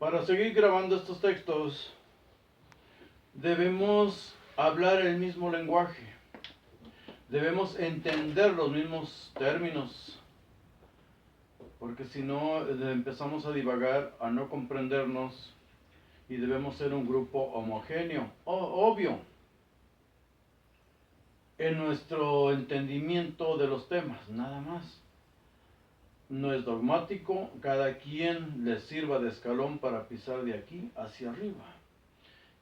Para seguir grabando estos textos, debemos hablar el mismo lenguaje. Debemos entender los mismos términos. Porque si no, empezamos a divagar, a no comprendernos. Y debemos ser un grupo homogéneo, obvio, en nuestro entendimiento de los temas, nada más. No es dogmático, cada quien le sirva de escalón para pisar de aquí hacia arriba.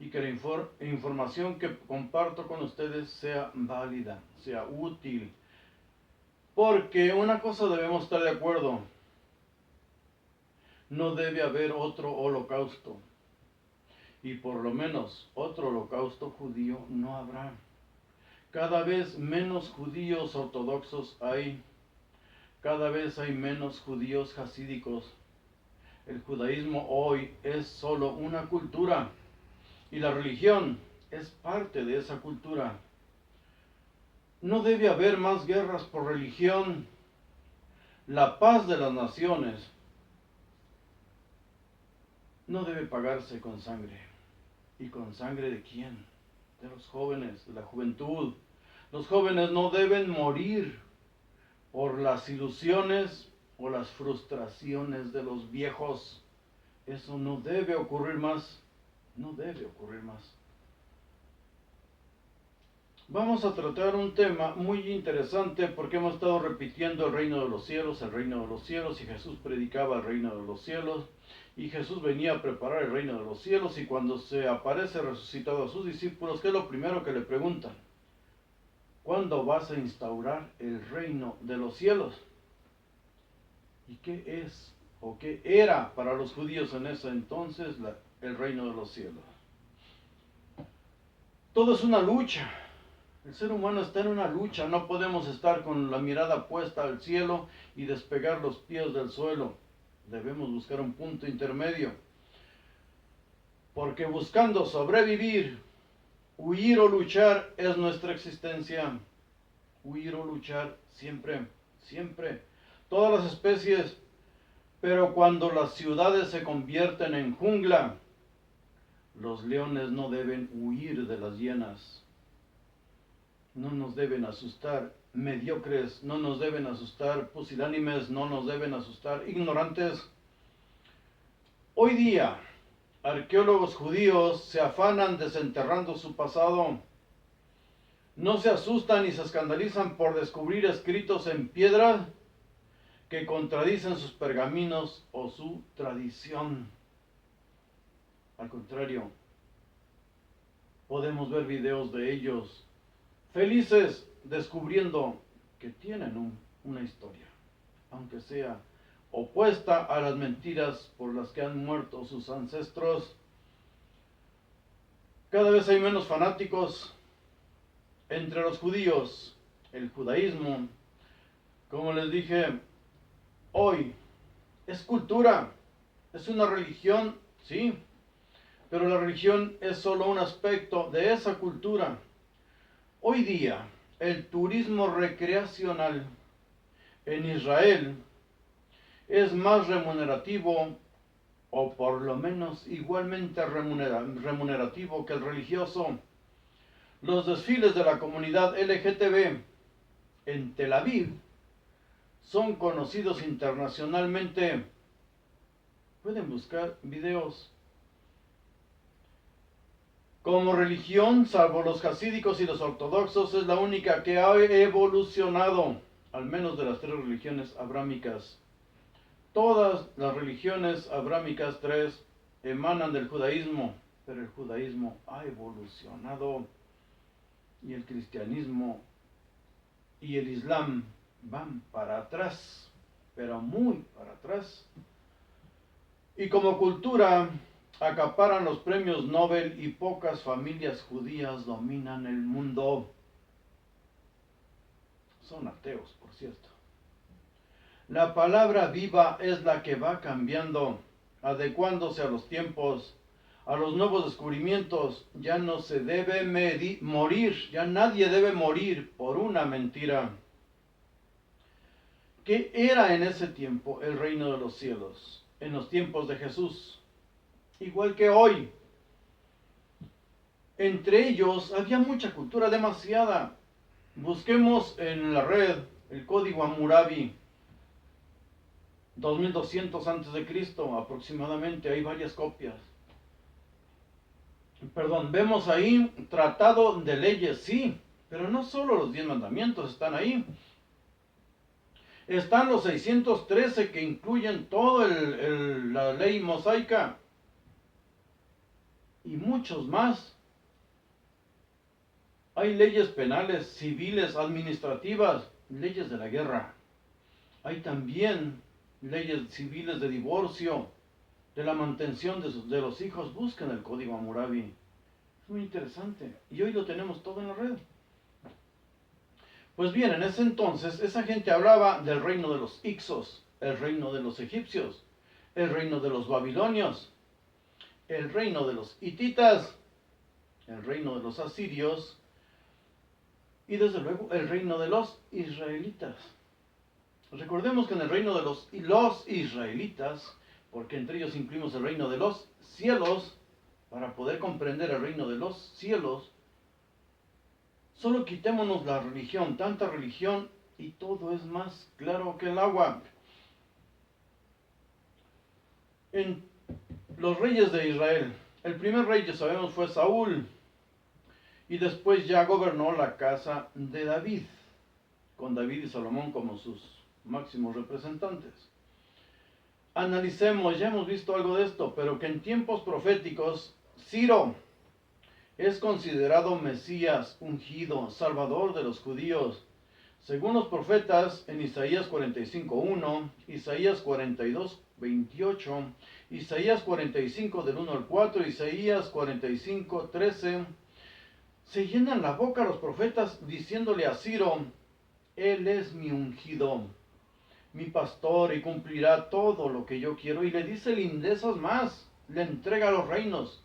Y que la información que comparto con ustedes sea válida, sea útil. Porque una cosa debemos estar de acuerdo, no debe haber otro holocausto. Y por lo menos otro holocausto judío no habrá. Cada vez menos judíos ortodoxos hay. Cada vez hay menos judíos hasídicos. El judaísmo hoy es solo una cultura y la religión es parte de esa cultura. No debe haber más guerras por religión. La paz de las naciones no debe pagarse con sangre. ¿Y con sangre de quién? De los jóvenes, de la juventud. Los jóvenes no deben morir por las ilusiones o las frustraciones de los viejos. Eso no debe ocurrir más. No debe ocurrir más. Vamos a tratar un tema muy interesante porque hemos estado repitiendo el reino de los cielos, y Jesús predicaba el reino de los cielos, y Jesús venía a preparar el reino de los cielos, y cuando se aparece resucitado a sus discípulos, ¿qué es lo primero que le preguntan? ¿Cuándo vas a instaurar el reino de los cielos? ¿Y qué es o qué era para los judíos en ese entonces el reino de los cielos? Todo es una lucha. El ser humano está en una lucha. No podemos estar con la mirada puesta al cielo y despegar los pies del suelo. Debemos buscar un punto intermedio. Porque buscando sobrevivir, huir o luchar es nuestra existencia. Huir o luchar siempre, siempre. Todas las especies. Pero cuando las ciudades se convierten en jungla, los leones no deben huir de las hienas. No nos deben asustar mediocres, no nos deben asustar pusilánimes, no nos deben asustar ignorantes. Hoy día, arqueólogos judíos se afanan desenterrando su pasado. No se asustan ni se escandalizan por descubrir escritos en piedra que contradicen sus pergaminos o su tradición. Al contrario, podemos ver videos de ellos felices descubriendo que tienen una historia, aunque sea opuesta a las mentiras por las que han muerto sus ancestros. Cada vez hay menos fanáticos entre los judíos. El judaísmo, como les dije, hoy es cultura, es una religión, sí, pero la religión es solo un aspecto de esa cultura. Hoy día, el turismo recreacional en Israel es más remunerativo, o por lo menos igualmente remunerativo que el religioso. Los desfiles de la comunidad LGTB en Tel Aviv son conocidos internacionalmente. Pueden buscar videos. Como religión, salvo los hasídicos y los ortodoxos, es la única que ha evolucionado, al menos de las tres religiones abrámicas. Todas las religiones abrámicas tres emanan del judaísmo, pero el judaísmo ha evolucionado y el cristianismo y el islam van para atrás, pero muy para atrás. Y como cultura acaparan los premios Nobel y pocas familias judías dominan el mundo. Son ateos, por cierto. La palabra viva es la que va cambiando, adecuándose a los tiempos, a los nuevos descubrimientos. Ya no se debe morir, ya nadie debe morir por una mentira. ¿Qué era en ese tiempo el reino de los cielos? En los tiempos de Jesús. igual que hoy. Entre ellos había mucha cultura, demasiada. Busquemos en la red el código Hammurabi, 2200 antes de Cristo aproximadamente, hay varias copias. Perdón, vemos ahí tratado de leyes, sí, pero no solo los 10 mandamientos están ahí. Están los 613 que incluyen toda la ley mosaica y muchos más. Hay leyes penales, civiles, administrativas, leyes de la guerra. Hay también leyes civiles de divorcio, de la mantención de los hijos. Busquen el código Hammurabi. Es muy interesante. Y hoy lo tenemos todo en la red. Pues bien, en ese entonces esa gente hablaba del reino de los Ixos, el reino de los egipcios, el reino de los babilonios, el reino de los hititas, el reino de los asirios y desde luego el reino de los israelitas. Recordemos que en el reino de los israelitas, porque entre ellos incluimos el reino de los cielos, para poder comprender el reino de los cielos, solo quitémonos la religión, tanta religión, y todo es más claro que el agua. En los reyes de Israel, el primer rey que sabemos fue Saúl, y después ya gobernó la casa de David, con David y Salomón como sus máximos representantes. Analicemos, ya hemos visto algo de esto, pero que en tiempos proféticos, Ciro es considerado Mesías, ungido, salvador de los judíos. Según los profetas, en Isaías 45:1, Isaías 42:28, Isaías 45 del 1 al 4, Isaías 45:13, se llenan la boca los profetas diciéndole a Ciro, Él es mi ungido, mi pastor, y cumplirá todo lo que yo quiero. Y le dice lindezas más, le entrega los reinos.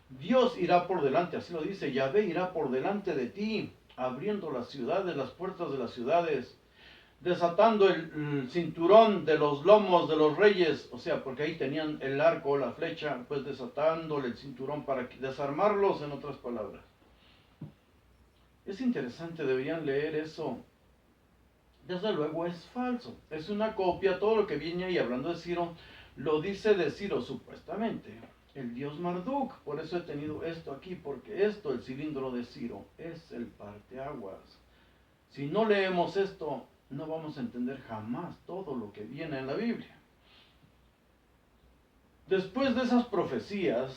Dios irá por delante, así lo dice, Yahvé irá por delante de ti, abriendo las ciudades, las puertas de las ciudades, desatando el cinturón de los lomos de los reyes, o sea, porque ahí tenían el arco, la flecha, pues desatándole el cinturón para desarmarlos, en otras palabras. Es interesante, deberían leer eso. Desde luego es falso, es una copia. Todo lo que viene ahí hablando de Ciro, lo dice de Ciro supuestamente, el dios Marduk. Por eso he tenido esto aquí, porque esto, el cilindro de Ciro, es el parteaguas. Si no leemos esto, no vamos a entender jamás todo lo que viene en la Biblia. Después de esas profecías,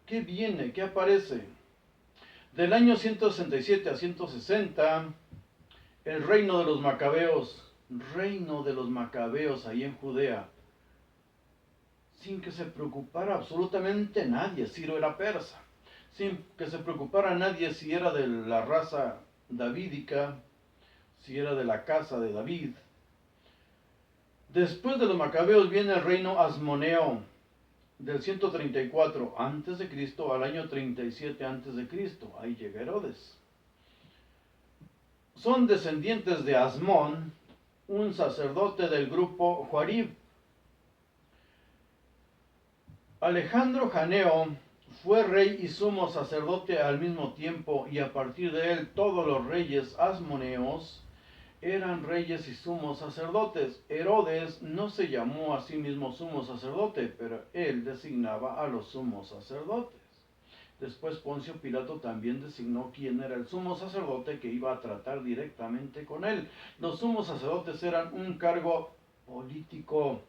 ¿qué viene? ¿Qué aparece? Del año 167 a 160, el reino de los macabeos ahí en Judea, sin que se preocupara absolutamente nadie. Ciro era persa, sin que se preocupara nadie si era de la raza davídica, si era de la casa de David. Después de los macabeos viene el reino asmoneo, del 134 antes de Cristo al año 37 antes de Cristo. Ahí llega Herodes. Son descendientes de Asmón, un sacerdote del grupo Juarib. Alejandro Janeo fue rey y sumo sacerdote al mismo tiempo, y a partir de él todos los reyes asmoneos eran reyes y sumos sacerdotes. Herodes no se llamó a sí mismo sumo sacerdote, pero él designaba a los sumos sacerdotes. Después Poncio Pilato también designó quién era el sumo sacerdote que iba a tratar directamente con él. Los sumos sacerdotes eran un cargo político,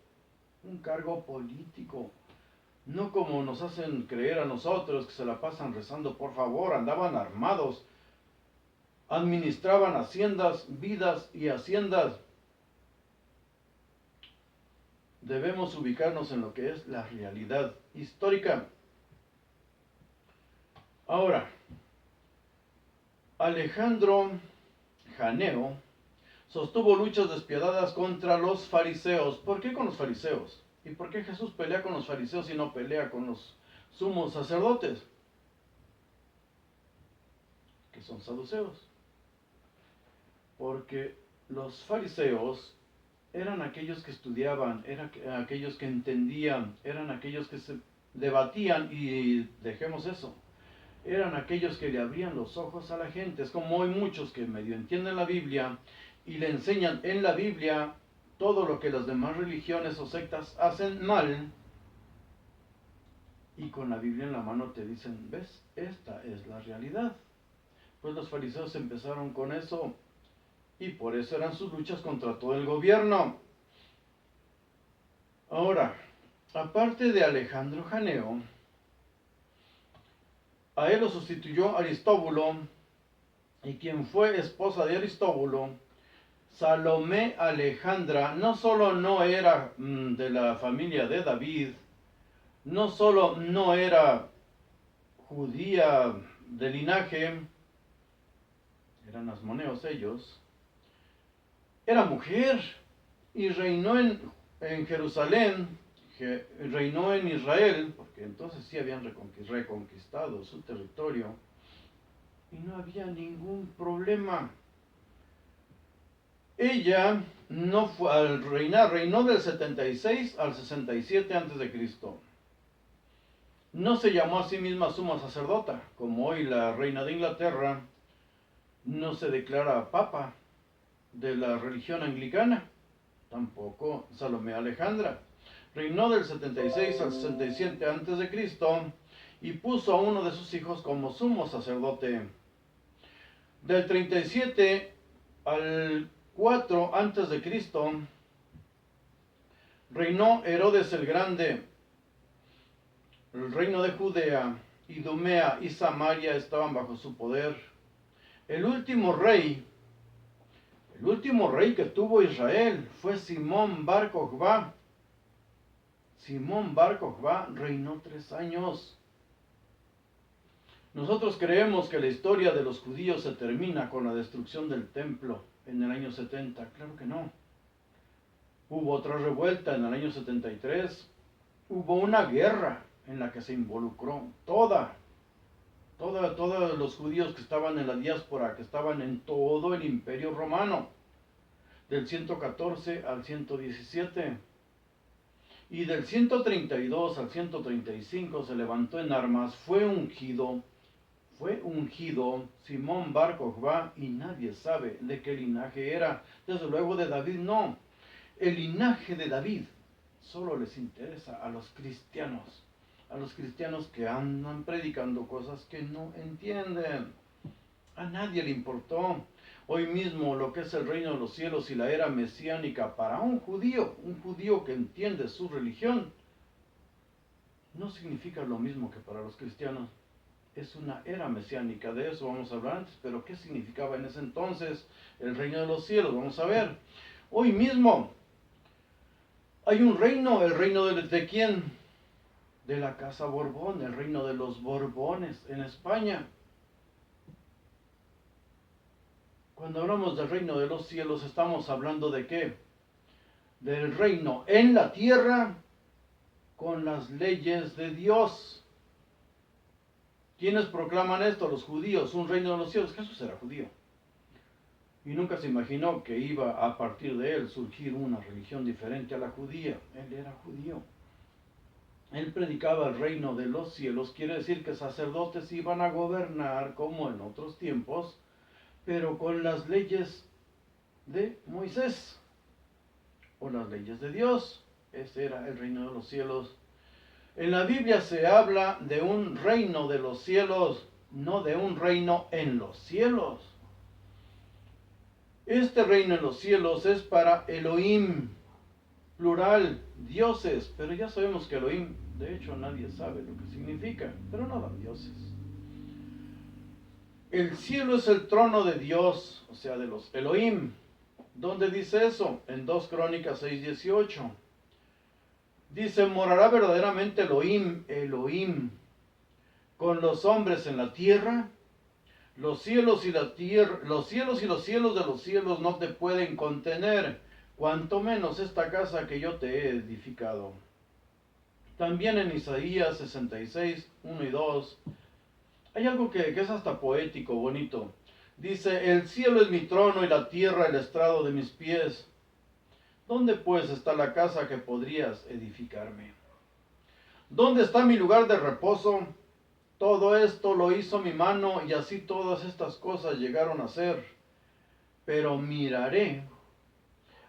no como nos hacen creer a nosotros, que se la pasan rezando por favor. Andaban armados, administraban haciendas, vidas y haciendas. Debemos ubicarnos en lo que es la realidad histórica. Ahora, Alejandro Janeo sostuvo luchas despiadadas contra los fariseos. ¿Por qué con los fariseos? ¿Y por qué Jesús pelea con los fariseos y no pelea con los sumos sacerdotes, que son saduceos? Porque los fariseos eran aquellos que estudiaban, eran aquellos que entendían, eran aquellos que se debatían y dejemos eso. Eran aquellos que le abrían los ojos a la gente. Es como hoy muchos que medio entienden la Biblia y le enseñan en la Biblia todo lo que las demás religiones o sectas hacen mal. Y con la Biblia en la mano te dicen, ¿ves? Esta es la realidad. Pues los fariseos empezaron con eso y por eso eran sus luchas contra todo el gobierno. Ahora, aparte de Alejandro Janeo, a él lo sustituyó Aristóbulo, y quien fue esposa de Aristóbulo, Salomé Alejandra, no solo no era de la familia de David, no solo no era judía de linaje, eran asmoneos ellos, era mujer y reinó en Jerusalén, reinó en Israel, porque entonces sí habían reconquistado su territorio, y no había ningún problema. Ella no fue al reinar, reinó del 76 al 67 a.C. No se llamó a sí misma suma sacerdota, como hoy la reina de Inglaterra no se declara papa de la religión anglicana, tampoco Salomé Alejandra. Reinó del 76 al 67 a.C. y puso a uno de sus hijos como sumo sacerdote. Del 37 al 4 a.C. reinó Herodes el Grande. El reino de Judea, Idumea y Samaria estaban bajo su poder. El último rey que tuvo Israel fue Simón Bar Kokhba. Simón Bar Kokhba reinó 3 años. Nosotros creemos que la historia de los judíos se termina con la destrucción del templo en el año 70. Claro que no. Hubo otra revuelta en el año 73. Hubo una guerra en la que se involucró todos los judíos que estaban en la diáspora, que estaban en todo el imperio romano, del 114 al 117. Y del 132 al 135 se levantó en armas, fue ungido Simón Bar Kokhba, y nadie sabe de qué linaje era. Desde luego de David no. El linaje de David solo les interesa a los cristianos que andan predicando cosas que no entienden. A nadie le importó. Hoy mismo lo que es el reino de los cielos y la era mesiánica para un judío que entiende su religión, no significa lo mismo que para los cristianos. Es una era mesiánica, de eso vamos a hablar antes, pero ¿qué significaba en ese entonces el reino de los cielos? Vamos a ver. Hoy mismo hay un reino, ¿el reino de quién? De la casa Borbón, el reino de los Borbones en España. Cuando hablamos del reino de los cielos, estamos hablando de ¿qué? Del reino en la tierra con las leyes de Dios. ¿Quiénes proclaman esto? Los judíos, un reino de los cielos. Jesús era judío. Y nunca se imaginó que iba a partir de él surgir una religión diferente a la judía. Él era judío. Él predicaba el reino de los cielos, quiere decir que sacerdotes iban a gobernar como en otros tiempos, pero con las leyes de Moisés, o las leyes de Dios. Ese era el reino de los cielos. En la Biblia se habla de un reino de los cielos, no de un reino en los cielos. Este reino en los cielos es para Elohim, plural, dioses, pero ya sabemos que Elohim, de hecho nadie sabe lo que significa, pero no eran dioses. El cielo es el trono de Dios, o sea, de los Elohim. ¿Dónde dice eso? En 2 Crónicas 6:18. Dice, morará verdaderamente Elohim, con los hombres en la tierra. Los cielos y los cielos de los cielos no te pueden contener, cuanto menos esta casa que yo te he edificado. También en Isaías 66, 1 y 2, hay algo que es hasta poético, bonito. Dice, el cielo es mi trono y la tierra el estrado de mis pies. ¿Dónde pues está la casa que podrías edificarme? ¿Dónde está mi lugar de reposo? Todo esto lo hizo mi mano y así todas estas cosas llegaron a ser. Pero miraré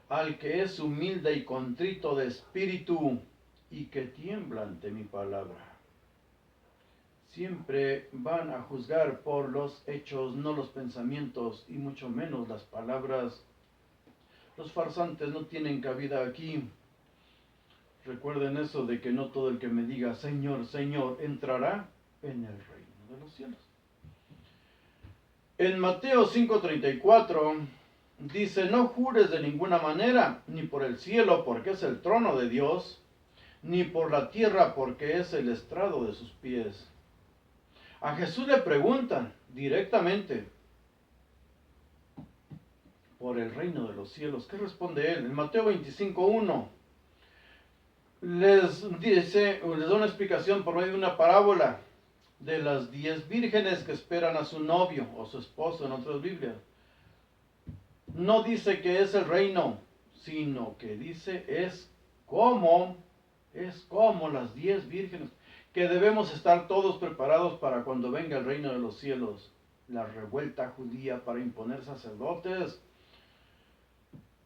al que es humilde y contrito de espíritu y que tiembla ante mi palabra. Siempre van a juzgar por los hechos, no los pensamientos y mucho menos las palabras. Los farsantes no tienen cabida aquí. Recuerden eso de que no todo el que me diga Señor, Señor, entrará en el reino de los cielos. En Mateo 5:34 dice, no jures de ninguna manera, ni por el cielo porque es el trono de Dios, ni por la tierra porque es el estrado de sus pies. A Jesús le preguntan directamente por el reino de los cielos. ¿Qué responde él? En Mateo 25:1 les da una explicación por medio de una parábola de las 10 vírgenes que esperan a su novio o su esposo en otras Biblias. No dice que es el reino, sino que dice es como las 10 vírgenes, que debemos estar todos preparados para cuando venga el reino de los cielos, la revuelta judía para imponer sacerdotes.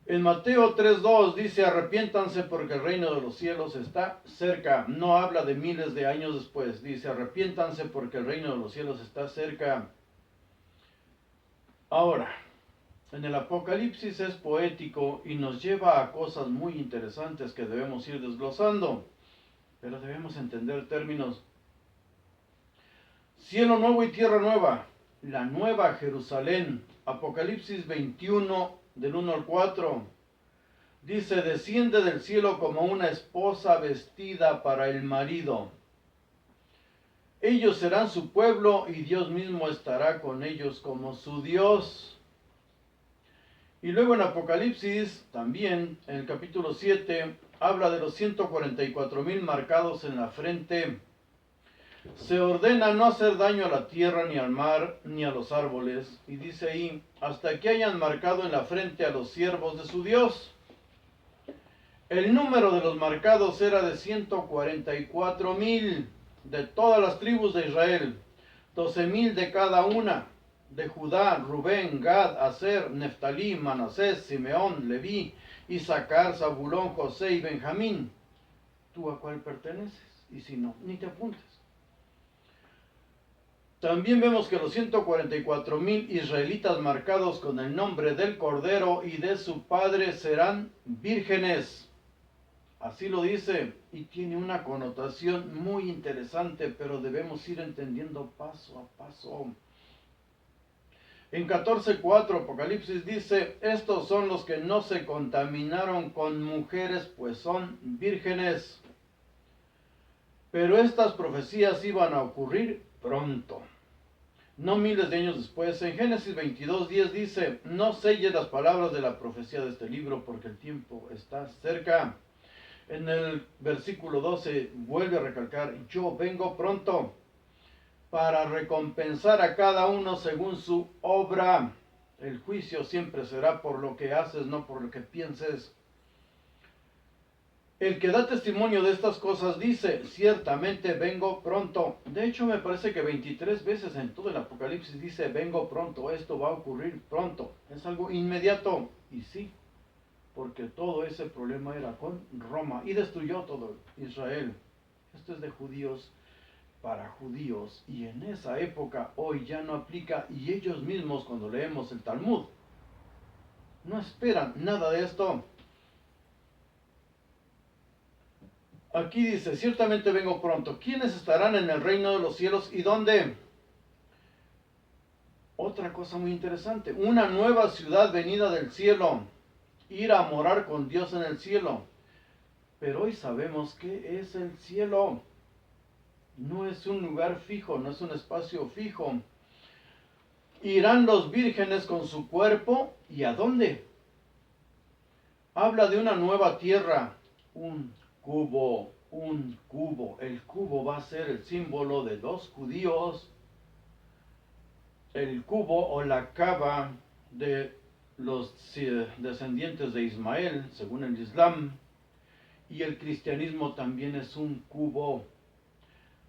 En Mateo 3:2 dice, arrepiéntanse porque el reino de los cielos está cerca. No habla de miles de años después, dice, arrepiéntanse porque el reino de los cielos está cerca. Ahora, en el Apocalipsis es poético y nos lleva a cosas muy interesantes que debemos ir desglosando, pero debemos entender términos. Cielo nuevo y tierra nueva, la nueva Jerusalén, Apocalipsis 21, del 1 al 4. Dice, desciende del cielo como una esposa vestida para el marido. Ellos serán su pueblo y Dios mismo estará con ellos como su Dios. Y luego en Apocalipsis, también en el capítulo 7, habla de los 144,000 marcados en la frente. Se ordena no hacer daño a la tierra, ni al mar, ni a los árboles. Y dice ahí, hasta que hayan marcado en la frente a los siervos de su Dios. El número de los marcados era de 144,000 de todas las tribus de Israel, 12,000 de cada una, de Judá, Rubén, Gad, Aser, Neftalí, Manasés, Simeón, Leví, Isaacar, Zabulón, José y Benjamín. ¿Tú a cuál perteneces? Y si no, ni te apuntes. También vemos que los 144,000 israelitas marcados con el nombre del Cordero y de su padre serán vírgenes. Así lo dice y tiene una connotación muy interesante, pero debemos ir entendiendo paso a paso. En 14:4 Apocalipsis dice, estos son los que no se contaminaron con mujeres, pues son vírgenes. Pero estas profecías iban a ocurrir pronto, no miles de años después. En Génesis 22:10 dice, no selles las palabras de la profecía de este libro, porque el tiempo está cerca. En el versículo 12 vuelve a recalcar, yo vengo pronto para recompensar a cada uno según su obra. El juicio siempre será por lo que haces, no por lo que pienses. El que da testimonio de estas cosas dice, ciertamente vengo pronto. De hecho, me parece que 23 veces en todo el Apocalipsis dice, vengo pronto, esto va a ocurrir pronto. Es algo inmediato. Y sí, porque todo ese problema era con Roma y destruyó todo Israel. Esto es de judíos para judíos, y en esa época hoy ya no aplica, y ellos mismos cuando leemos el Talmud no esperan nada de esto. Aquí dice, ciertamente vengo pronto. ¿Quiénes estarán en el reino de los cielos y dónde? Otra cosa muy interesante, una nueva ciudad venida del cielo, ir a morar con Dios en el cielo. Pero hoy sabemos qué es el cielo. No es un lugar fijo, no es un espacio fijo. Irán los vírgenes con su cuerpo, ¿y a dónde? Habla de una nueva tierra, un cubo. El cubo va a ser el símbolo de los judíos. El cubo o la cava de los descendientes de Ismael, según el Islam. Y el cristianismo también es un cubo.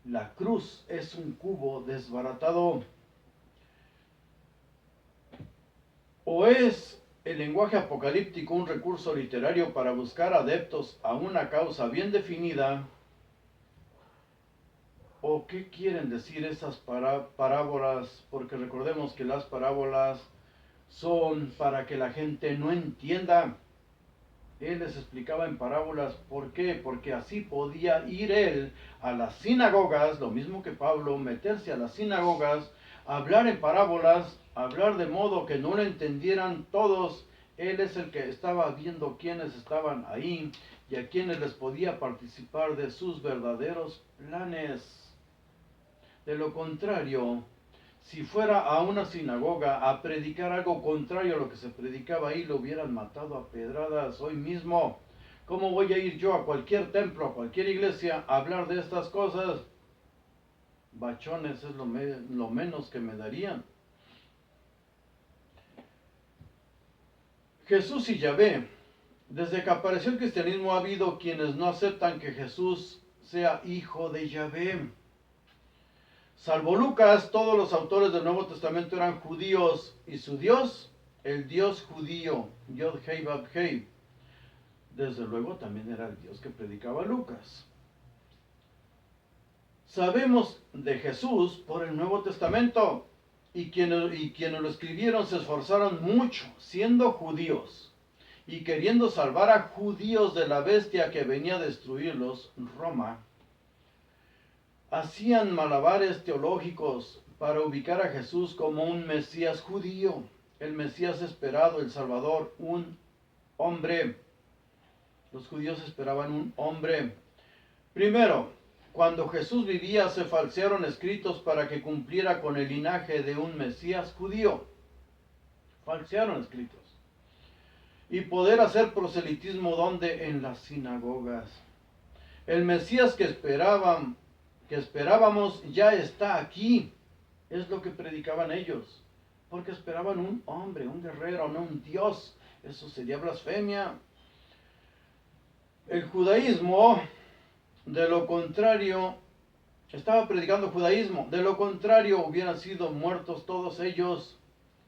La cruz es un cubo desbaratado. ¿O es el lenguaje apocalíptico un recurso literario para buscar adeptos a una causa bien definida? ¿O qué quieren decir esas parábolas? Porque recordemos que las parábolas son para que la gente no entienda. Él les explicaba en parábolas. ¿Por qué? Porque así podía ir él a las sinagogas, lo mismo que Pablo, meterse a las sinagogas, hablar en parábolas, hablar de modo que no lo entendieran todos. Él es el que estaba viendo quiénes estaban ahí y a quienes les podía participar de sus verdaderos planes. De lo contrario, si fuera a una sinagoga a predicar algo contrario a lo que se predicaba ahí, lo hubieran matado a pedradas hoy mismo. ¿Cómo voy a ir yo a cualquier templo, a cualquier iglesia, a hablar de estas cosas? Bachones es lo menos que me darían. Jesús y Yahvé. Desde que apareció el cristianismo ha habido quienes no aceptan que Jesús sea hijo de Yahvé. Salvo Lucas, todos los autores del Nuevo Testamento eran judíos y su Dios, el Dios judío, Yod Hei Vav Hei, desde luego también era el Dios que predicaba Lucas. Sabemos de Jesús por el Nuevo Testamento y quienes lo escribieron se esforzaron mucho, siendo judíos y queriendo salvar a judíos de la bestia que venía a destruirlos, Roma. Hacían malabares teológicos para ubicar a Jesús como un Mesías judío, el Mesías esperado, el Salvador, un hombre. Los judíos esperaban un hombre. Primero, cuando Jesús vivía se falsearon escritos para que cumpliera con el linaje de un Mesías judío. Falsearon escritos. Y poder hacer proselitismo, ¿dónde? En las sinagogas. El Mesías que esperábamos ya está aquí. Es lo que predicaban ellos. Porque esperaban un hombre, un guerrero, no un Dios. Eso sería blasfemia. El judaísmo, de lo contrario, estaba predicando judaísmo. De lo contrario, hubieran sido muertos todos ellos.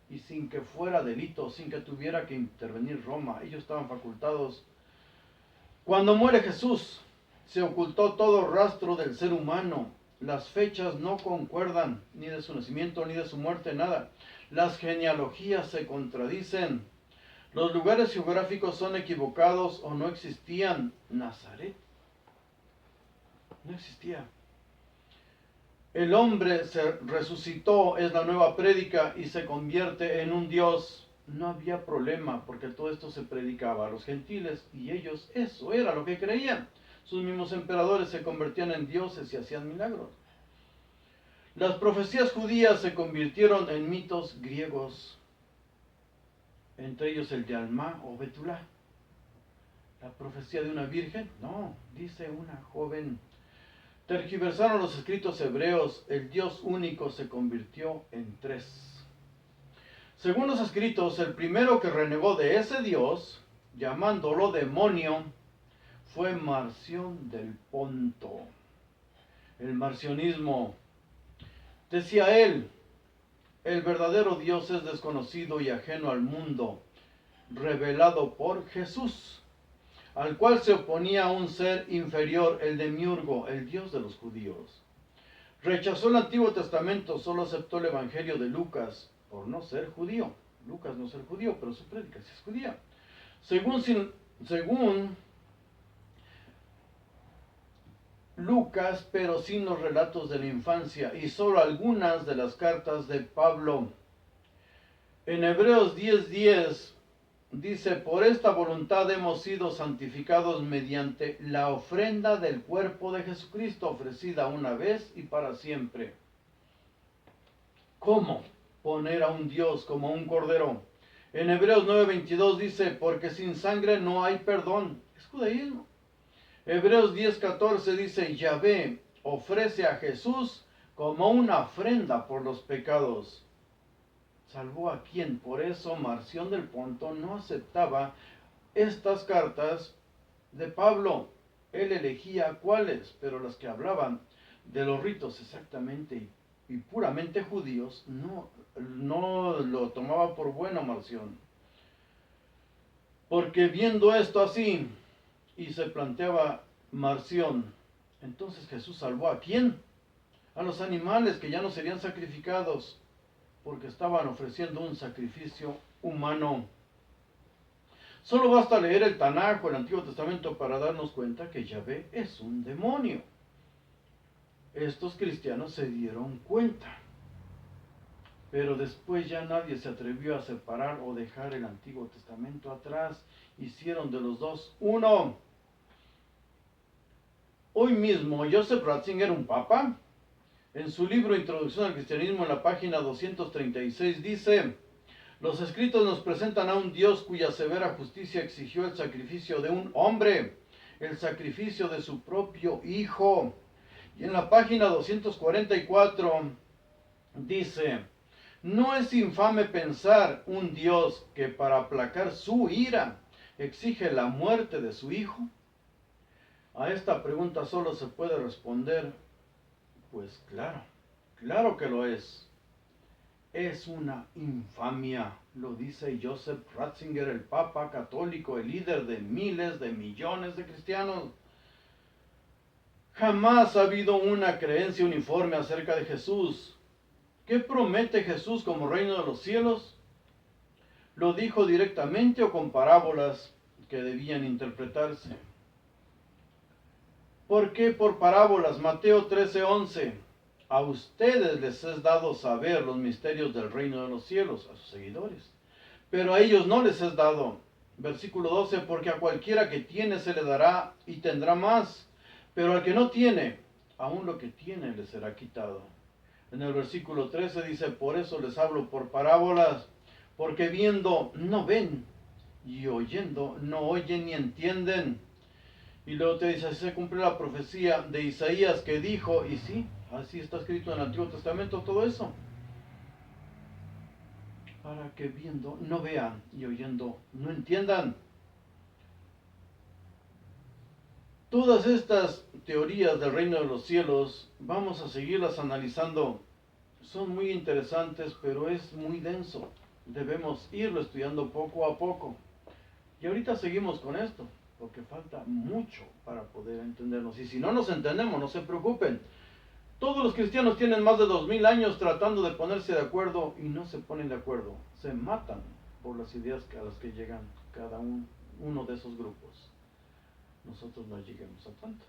Y sin que fuera delito, sin que tuviera que intervenir Roma. Ellos estaban facultados. Cuando muere Jesús, se ocultó todo rastro del ser humano. Las fechas no concuerdan, ni de su nacimiento, ni de su muerte, nada. Las genealogías se contradicen. Los lugares geográficos son equivocados o no existían. Nazaret no existía. El hombre se resucitó, es la nueva prédica, y se convierte en un Dios. No había problema, porque todo esto se predicaba a los gentiles, y ellos eso era lo que creían. Sus mismos emperadores se convertían en dioses y hacían milagros. Las profecías judías se convirtieron en mitos griegos, entre ellos el de Alma o Betulá. La profecía de una virgen, no, dice una joven. Tergiversaron los escritos hebreos, el Dios único se convirtió en tres. Según los escritos, el primero que renegó de ese Dios, llamándolo demonio, fue Marción del Ponto. El marcionismo. Decía él, el verdadero Dios es desconocido y ajeno al mundo, revelado por Jesús, al cual se oponía un ser inferior, el demiurgo, el Dios de los judíos. Rechazó el Antiguo Testamento, solo aceptó el Evangelio de Lucas, por no ser judío. Lucas no ser judío, pero su prédica sí es judía. Según Lucas, pero sin los relatos de la infancia y solo algunas de las cartas de Pablo. En Hebreos 10:10 dice, por esta voluntad hemos sido santificados mediante la ofrenda del cuerpo de Jesucristo, ofrecida una vez y para siempre. ¿Cómo poner a un Dios como un cordero? En Hebreos 9:22 dice, porque sin sangre no hay perdón. Es judaísmo. Hebreos 10:14 dice, Yahvé ofrece a Jesús como una ofrenda por los pecados. ¿Salvó a quién? Por eso Marción del Ponto no aceptaba estas cartas de Pablo. Él elegía cuáles, pero las que hablaban de los ritos exactamente y puramente judíos, no lo tomaba por bueno Marción. Porque viendo esto así, y se planteaba Marción, entonces Jesús salvó ¿a quién? A los animales que ya no serían sacrificados, porque estaban ofreciendo un sacrificio humano. Solo basta leer el Tanaj o el Antiguo Testamento para darnos cuenta que Yahvé es un demonio. Estos cristianos se dieron cuenta, pero después ya nadie se atrevió a separar o dejar el Antiguo Testamento atrás. Hicieron de los dos uno. Hoy mismo Joseph Ratzinger, un papa, en su libro Introducción al Cristianismo, en la página 236, dice: los escritos nos presentan a un Dios cuya severa justicia exigió el sacrificio de un hombre, el sacrificio de su propio Hijo. Y en la página 244 dice: ¿no es infame pensar un Dios que para aplacar su ira exige la muerte de su Hijo? A esta pregunta solo se puede responder, pues claro que lo es. Es una infamia, lo dice Joseph Ratzinger, el Papa católico, el líder de miles de millones de cristianos. Jamás ha habido una creencia uniforme acerca de Jesús. ¿Qué promete Jesús como reino de los cielos? ¿Lo dijo directamente o con parábolas que debían interpretarse? ¿Por qué por parábolas? Mateo 13:11. A ustedes les es dado saber los misterios del reino de los cielos, a sus seguidores, pero a ellos no les es dado. Versículo 12, porque a cualquiera que tiene se le dará y tendrá más, pero al que no tiene, aún lo que tiene le será quitado. En el versículo 13 dice: por eso les hablo por parábolas, porque viendo no ven, y oyendo no oyen ni entienden. Y luego te dice: así se cumple la profecía de Isaías que dijo, y sí, así está escrito en el Antiguo Testamento todo eso, para que viendo no vean y oyendo no entiendan. Todas estas teorías del reino de los cielos vamos a seguirlas analizando. Son muy interesantes, pero es muy denso. Debemos irlo estudiando poco a poco. Y ahorita seguimos con esto, porque falta mucho para poder entendernos. Y si no nos entendemos, no se preocupen. Todos los cristianos tienen más de 2000 años tratando de ponerse de acuerdo y no se ponen de acuerdo. Se matan por las ideas a las que llegan cada uno de esos grupos. Nosotros no lleguemos a tanto.